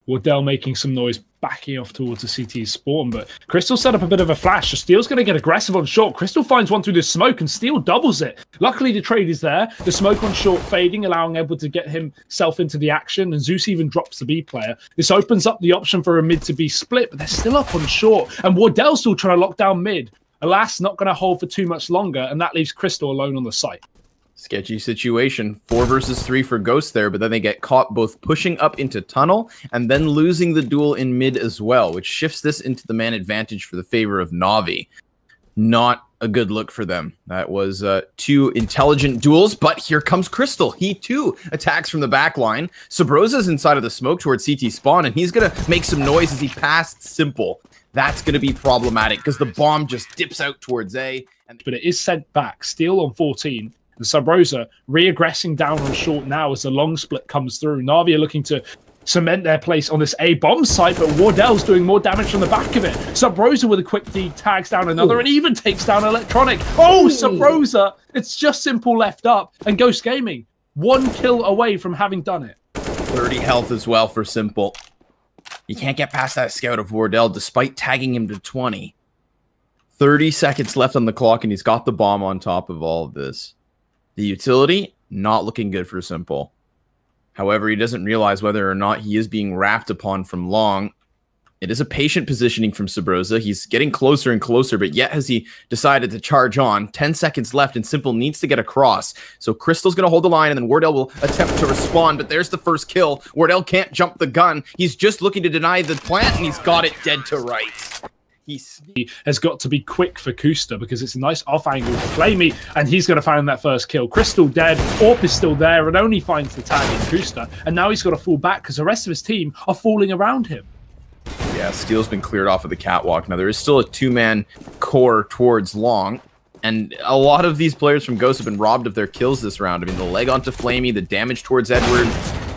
Wardell making some noise, backing off towards the CT spawn, but Crystal set up a bit of a flash. So Steel's going to get aggressive on short. Crystal finds one through the smoke, and Steel doubles it. Luckily, the trade is there. The smoke on short fading, allowing Edward to get himself into the action, and Zeus even drops the B player. This opens up the option for a mid to be split, but they're still up on short, and Wardell's still trying to lock down mid. Alas, not going to hold for too much longer, and that leaves Crystal alone on the site. Sketchy situation. 4 versus 3 for Ghost there, but then they get caught both pushing up into tunnel and then losing the duel in mid as well, which shifts this into the man advantage for the favor of NaVi. Not a good look for them. That was 2 intelligent duels, but here comes Crystal. He too attacks from the back line. Sabrosa's inside of the smoke towards CT spawn, and he's going to make some noise as he passed Simple. That's going to be problematic because the bomb just dips out towards A. But it is sent back. Steel on 14. The Sabrosa re-aggressing down on short now as the long split comes through. NaVi are looking to cement their place on this A bomb site, but Wardell's doing more damage from the back of it. Sabrosa with a quick D tags down another and even takes down Electronic. Oh, Sabrosa! It's just Simple left up, and Ghost Gaming 1 kill away from having done it. 30 health as well for Simple. You can't get past that scout of Wardell despite tagging him to 20. 30 seconds left on the clock, and he's got the bomb on top of all of this. The utility, not looking good for Simple. However, he doesn't realize whether or not he is being wrapped upon from long. It is a patient positioning from Sabrosa. He's getting closer and closer, but yet has he decided to charge on. 10 seconds left, and Simple needs to get across. So Crystal's going to hold the line, and then Wardell will attempt to respond, but there's the first kill. Wardell can't jump the gun. He's just looking to deny the plant, and he's got it dead to rights. He has got to be quick for Kusta because it's a nice off angle for Flamey, and he's going to find that first kill. Crystal dead, Orp is still there and only finds the tag in Kusta, and now he's got to fall back because the rest of his team are falling around him. Yeah, Steel's been cleared off of the catwalk. Now there is still a 2-man core towards long, and a lot of these players from Ghost have been robbed of their kills this round. I mean, the leg onto Flamey, the damage towards Edward.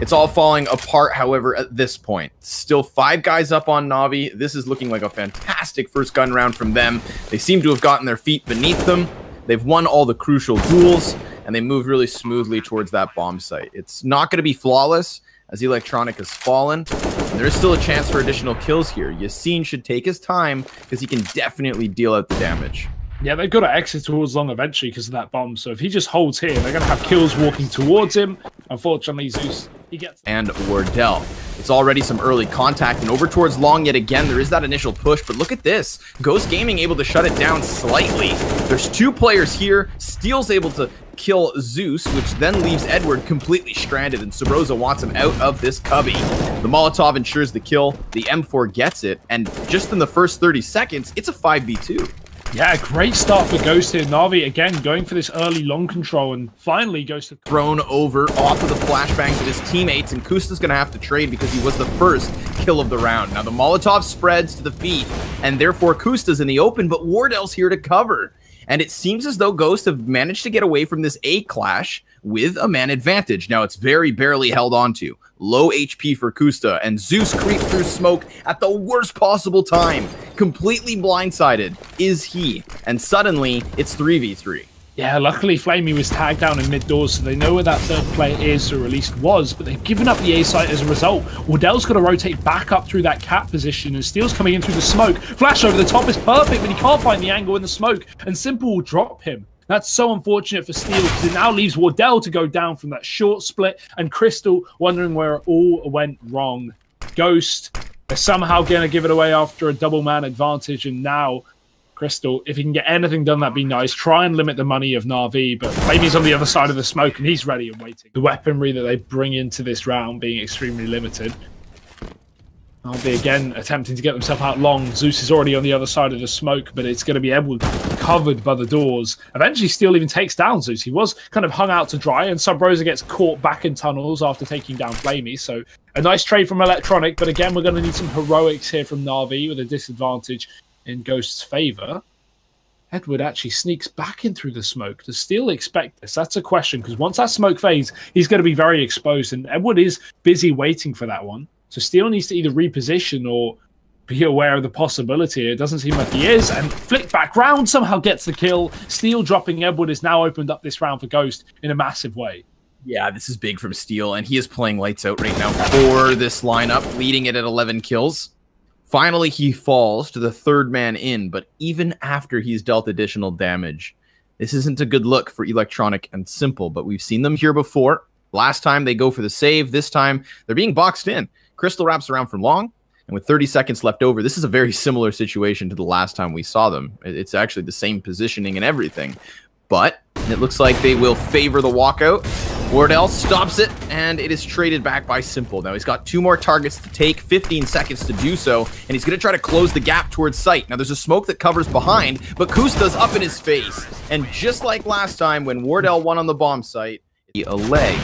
It's all falling apart, however, at this point. Still 5 guys up on NaVi. This is looking like a fantastic first gun round from them. They seem to have gotten their feet beneath them. They've won all the crucial duels, and they move really smoothly towards that bomb site. It's not going to be flawless, as Electronic has fallen. And there is still a chance for additional kills here. Yassine should take his time, because he can definitely deal out the damage. Yeah, they've got to exit towards long eventually because of that bomb. So if he just holds here, they're going to have kills walking towards him. Unfortunately, Zeus, he gets... And Wardell. It's already some early contact, and over towards long yet again. There is that initial push, but look at this. Ghost Gaming able to shut it down slightly. There's 2 players here. Steel's able to kill Zeus, which then leaves Edward completely stranded, and Sabrosa wants him out of this cubby. The Molotov ensures the kill. The M4 gets it, and just in the first 30 seconds, it's a 5v2. Yeah, great start for Ghost here. NaVi, again, going for this early long control, and finally Ghost... Thrown over off of the flashbangs of his teammates, and Kusta's going to have to trade because he was the first kill of the round. Now, the Molotov spreads to the feet, and therefore Kusta's in the open, but Wardell's here to cover. And it seems as though Ghost have managed to get away from this A clash with a man advantage. Now, it's very barely held onto. Low HP for Kusta, and Zeus creeps through smoke at the worst possible time. Completely blindsided is he, and suddenly it's 3v3. Yeah, luckily Flamey was tagged down in mid-doors, so they know where that third player is, or at least was, but they've given up the A site as a result. Wardell's got to rotate back up through that cat position, and Steel's coming in through the smoke. Flash over the top is perfect, but he can't find the angle in the smoke, and Simple will drop him. That's so unfortunate for Steel because it now leaves Wardell to go down from that short split, and Crystal wondering where it all went wrong. Ghost, they're somehow going to give it away after a double man advantage, and now Crystal, if he can get anything done, that'd be nice. Try and limit the money of NaVi, but Flamey's on the other side of the smoke, and he's ready and waiting. The weaponry that they bring into this round being extremely limited. NaVi again attempting to get themselves out long. Zeus is already on the other side of the smoke, but it's going to be Edward covered by the doors. Eventually, Steel even takes down Zeus. He was kind of hung out to dry, and Sabrosa gets caught back in tunnels after taking down Flamey. So a nice trade from Electronic, but again, we're going to need some heroics here from NaVi with a disadvantage in Ghost's favor. Edward actually sneaks back in through the smoke. Does Steel expect this? That's a question, because once that smoke fades, he's going to be very exposed, and Edward is busy waiting for that one. So Steel needs to either reposition or be aware of the possibility. It doesn't seem like he is, and flick back round somehow gets the kill. Steel dropping Edward has now opened up this round for Ghost in a massive way. Yeah, this is big from Steel, and he is playing lights out right now for this lineup, leading it at 11 kills. Finally, he falls to the third man in, but even after he's dealt additional damage, this isn't a good look for Electronic and Simple, but we've seen them here before. Last time they go for the save. This time they're being boxed in. Crystal wraps around for long, and with 30 seconds left over, this is a very similar situation to the last time we saw them. It's actually the same positioning and everything, but it looks like they will favor the walkout. Wardell stops it, and it is traded back by Simple. Now, he's got 2 more targets to take, 15 seconds to do so, and he's going to try to close the gap towards sight. Now, there's a smoke that covers behind, but Kusta's up in his face. And just like last time when Wardell won on the bomb site, a leg.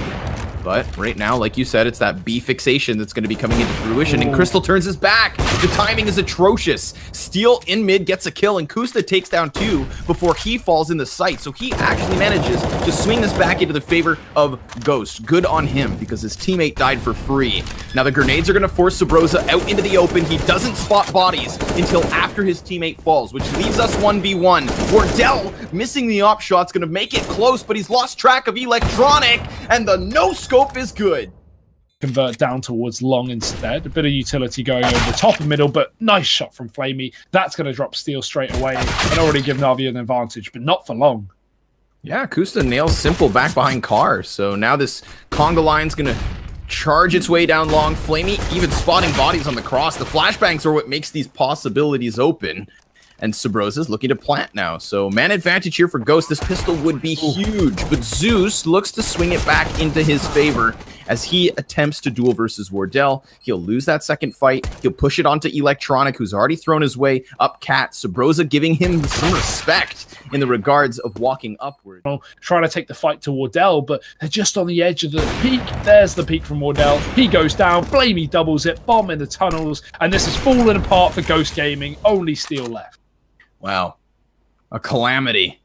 But right now, like you said, it's that B fixation that's going to be coming into fruition, and Crystal turns his back. The timing is atrocious. Steel in mid gets a kill, and Kusta takes down 2 before he falls in the sight. So he actually manages to swing this back into the favor of Ghost. Good on him, because his teammate died for free. Now the grenades are going to force Sabrosa out into the open. He doesn't spot bodies until after his teammate falls, which leaves us 1v1. Wardell missing the op shot's going to make it close, but he's lost track of Electronic, and the no-scope is good. Convert down towards long instead. A bit of utility going over the top and middle, but nice shot from Flamey. That's going to drop Steel straight away and already give NaVi an advantage, but not for long. Yeah, Kusta nails Simple back behind Car. So now this conga line's going to charge its way down long. Flamey even spotting bodies on the cross. The flashbangs are what makes these possibilities open. And Sabrosa's looking to plant now. So man advantage here for Ghost. This pistol would be huge, but Zeus looks to swing it back into his favor as he attempts to duel versus Wardell. He'll lose that second fight. He'll push it onto Electronic, who's already thrown his way up Cat. Sabrosa giving him some respect in the regards of walking upward. Trying to take the fight to Wardell, but they're just on the edge of the peak. There's the peak from Wardell. He goes down. Flamey doubles it. Bomb in the tunnels. And this is falling apart for Ghost Gaming. Only Steel left. Wow. A calamity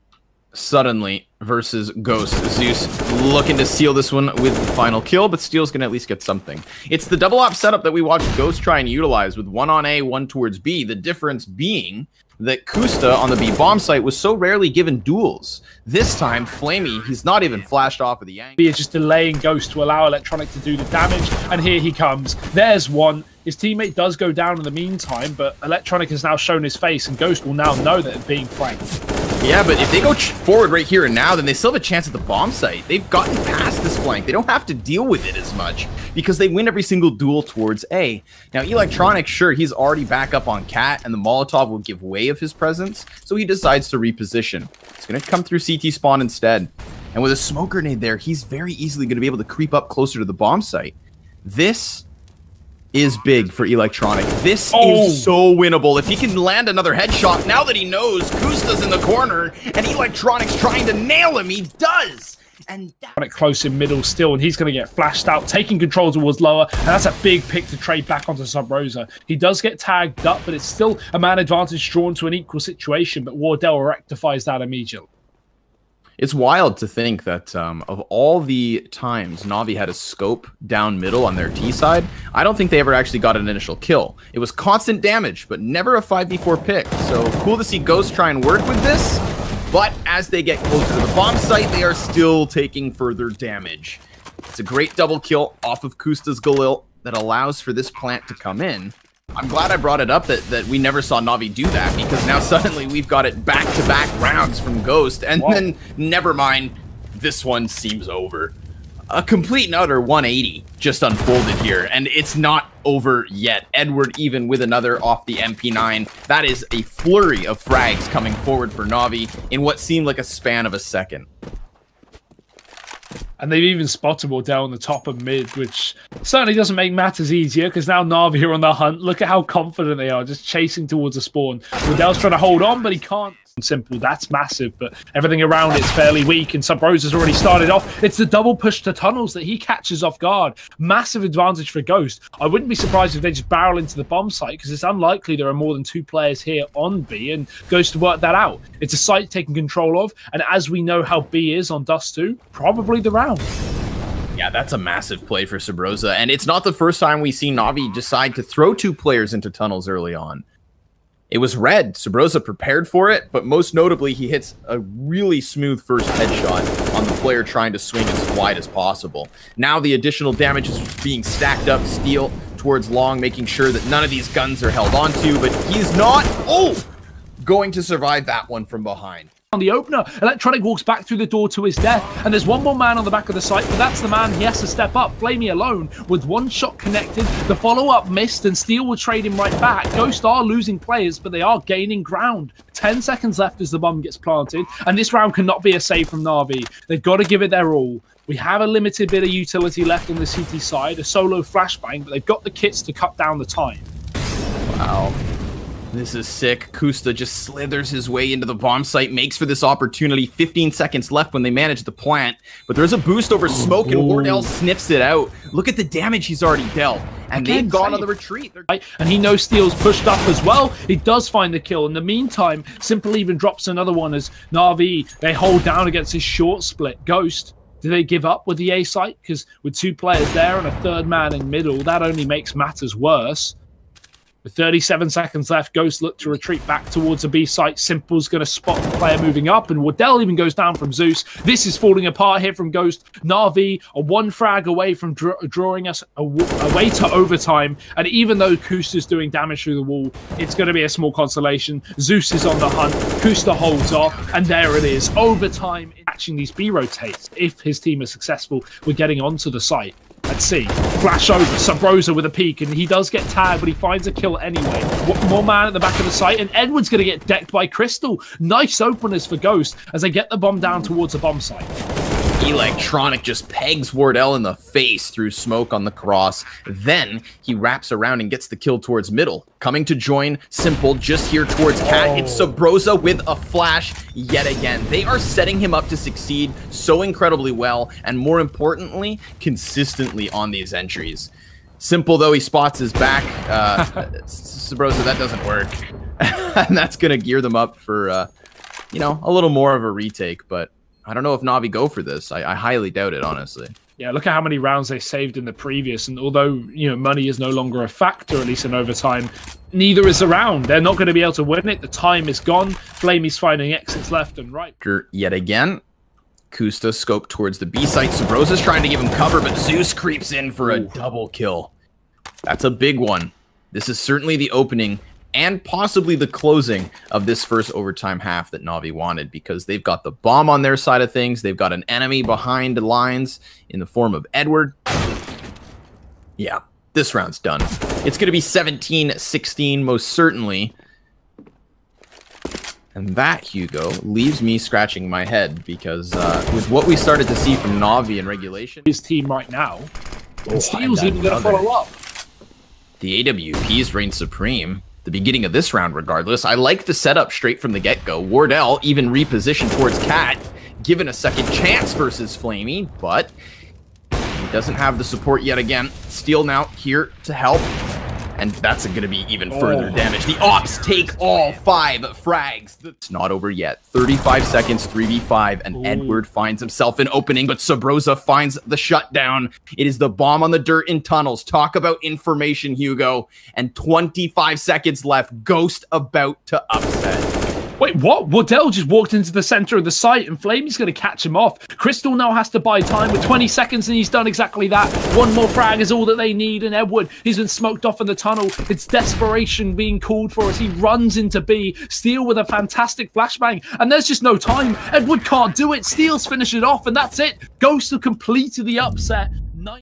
suddenly versus Ghost. Zeus looking to seal this one with the final kill, but Steel's going to at least get something. It's the double op setup that we watched Ghost try and utilize with 1 on A, 1 towards B. The difference being that Kusta on the B bomb site was so rarely given duels. This time, Flamey, he's not even flashed off of the angle. He is just delaying Ghost to allow Electronic to do the damage, and here he comes. There's one. His teammate does go down in the meantime, but Electronic has now shown his face, and Ghost will now know that they're being flanked. Yeah, but if they go forward right here and now, then they still have a chance at the bomb site. They've gotten past this flank. They don't have to deal with it as much because they win every single duel towards A. Now, Electronic, sure, he's already back up on Cat, and the Molotov will give way of his presence, so he decides to reposition. It's going to come through CT spawn instead. And with a smoke grenade there, he's very easily going to be able to creep up closer to the bomb site. This is big for Electronic. This is so winnable. If he can land another headshot, now that he knows Kusta's in the corner and Electronic's trying to nail him, he does. And close in middle still, and he's going to get flashed out, taking control towards lower, and that's a big pick to trade back onto Sabrosa. He does get tagged up, but it's still a man advantage drawn to an equal situation, but Wardell rectifies that immediately. It's wild to think that of all the times NaVi had a scope down middle on their T side, I don't think they ever actually got an initial kill. It was constant damage, but never a 5v4 pick. So cool to see Ghost try and work with this, but as they get closer to the bomb site, they are still taking further damage. It's a great double kill off of Kusta's Galil that allows for this plant to come in. I'm glad I brought it up that we never saw NaVi do that, because now suddenly we've got it back-to-back rounds from Ghost, and then, never mind, this one seems over. A complete and utter 180 just unfolded here, and it's not over yet. Edward even with another off the MP9. That is a flurry of frags coming forward for NaVi in what seemed like a span of a second. And they've even spotted Wardell on the top of mid, which certainly doesn't make matters easier, because now NaVi are on the hunt. Look at how confident they are, just chasing towards a spawn. Wardell's trying to hold on, but he can't. Simple, that's massive, but everything around it's fairly weak, and Sabrosa's already started off. It's the double push to tunnels that he catches off guard. Massive advantage for Ghost. I wouldn't be surprised if they just barrel into the bomb site, because it's unlikely there are more than 2 players here on B, and Ghost to work that out. It's a site taken control of, and as we know how B is on Dust 2, probably the round. Yeah, that's a massive play for Sabrosa, and it's not the first time we see NaVi decide to throw 2 players into tunnels early on. It was red. Sabrosa prepared for it, but most notably, he hits a really smooth first headshot on the player trying to swing as wide as possible. Now the additional damage is being stacked up. Steel towards long, making sure that none of these guns are held onto, but he's not going to survive that one from behind. On the opener, Electronic walks back through the door to his death, and there's one more man on the back of the site, but that's the man he has to step up. Flamey alone with one shot connected. The follow-up missed, and Steel will trade him right back. Ghost are losing players, but they are gaining ground. 10 seconds left as the bomb gets planted, and this round cannot be a save from NaVi. They've got to give it their all. We have a limited bit of utility left on the CT side, a solo flashbang, but they've got the kits to cut down the time. Wow. This is sick. Kusta just slithers his way into the bomb site, makes for this opportunity. 15 seconds left when they manage to plant, but there's a boost over smoke, and Wardell sniffs it out. Look at the damage he's already dealt, and they've gone on the retreat. And he knows Steel's pushed up as well. He does find the kill. In the meantime, Simple even drops another one as NaVi, they hold down against his short split. Ghost, do they give up with the A site? Because with 2 players there and a 3rd man in middle, that only makes matters worse. With 37 seconds left, Ghost look to retreat back towards the B site. Simple's going to spot the player moving up, and Wardell even goes down from Zeus. This is falling apart here from Ghost. NaVi are 1 frag away from drawing us away to overtime, and even though Kusta's doing damage through the wall, it's going to be a small consolation. Zeus is on the hunt. Kusta holds off, and there it is. Overtime, catching these B rotates. If his team is successful, we're getting onto the site. Let's see. Flash over. Sabrosa with a peek, and he does get tagged, but he finds a kill anyway. One more man at the back of the site, and Edward's going to get decked by Crystal. Nice openers for Ghost as they get the bomb down towards the bomb site. Electronic just pegs Wardell in the face through smoke on the cross. Then he wraps around and gets the kill towards middle. Coming to join Simple just here towards Cat. It's Sabrosa with a flash yet again. They are setting him up to succeed so incredibly well, and more importantly, consistently on these entries. Simple, though, he spots his back. Sabrosa, that doesn't work. And that's going to gear them up for, you know, a little more of a retake, but I don't know if NaVi go for this. I highly doubt it, honestly. Yeah, look at how many rounds they saved in the previous, and although, you know, money is no longer a factor, at least in overtime, neither is around. They're not going to be able to win it. The time is gone. Flamey's finding exits left and right. Yet again, Kusta scoped towards the B site. Sabrosa's trying to give him cover, but Zeus creeps in for a double kill. That's a big one. This is certainly the opening and possibly the closing of this first overtime half that NaVi wanted, because they've got the bomb on their side of things. They've got an enemy behind the lines in the form of Edward. Yeah, this round's done. It's going to be 17-16, most certainly. And that, Hugo, leaves me scratching my head, because with what we started to see from NaVi in regulation, his team right now, and Steel's even going to follow up. The AWPs reign supreme. The beginning of this round, regardless. I like the setup straight from the get-go. Wardell even repositioned towards Cat, given a second chance versus Flamey, but he doesn't have the support yet again. Steel now here to help, and that's going to be even further damage. The Ops take all 5 frags. It's not over yet. 35 seconds, 3v5, and Edward finds himself an opening, but Sabrosa finds the shutdown. It is the bomb on the dirt in tunnels. Talk about information, Hugo. And 25 seconds left. Ghost about to upset. Wait, what? Wardell just walked into the center of the site, and Flamey's going to catch him off. Crystal now has to buy time with 20 seconds, and he's done exactly that. One more frag is all that they need, and Edward, he's been smoked off in the tunnel. It's desperation being called for as he runs into B. Steel with a fantastic flashbang, and there's just no time. Edward can't do it. Steel's finished it off, and that's it. Ghost have completed the upset.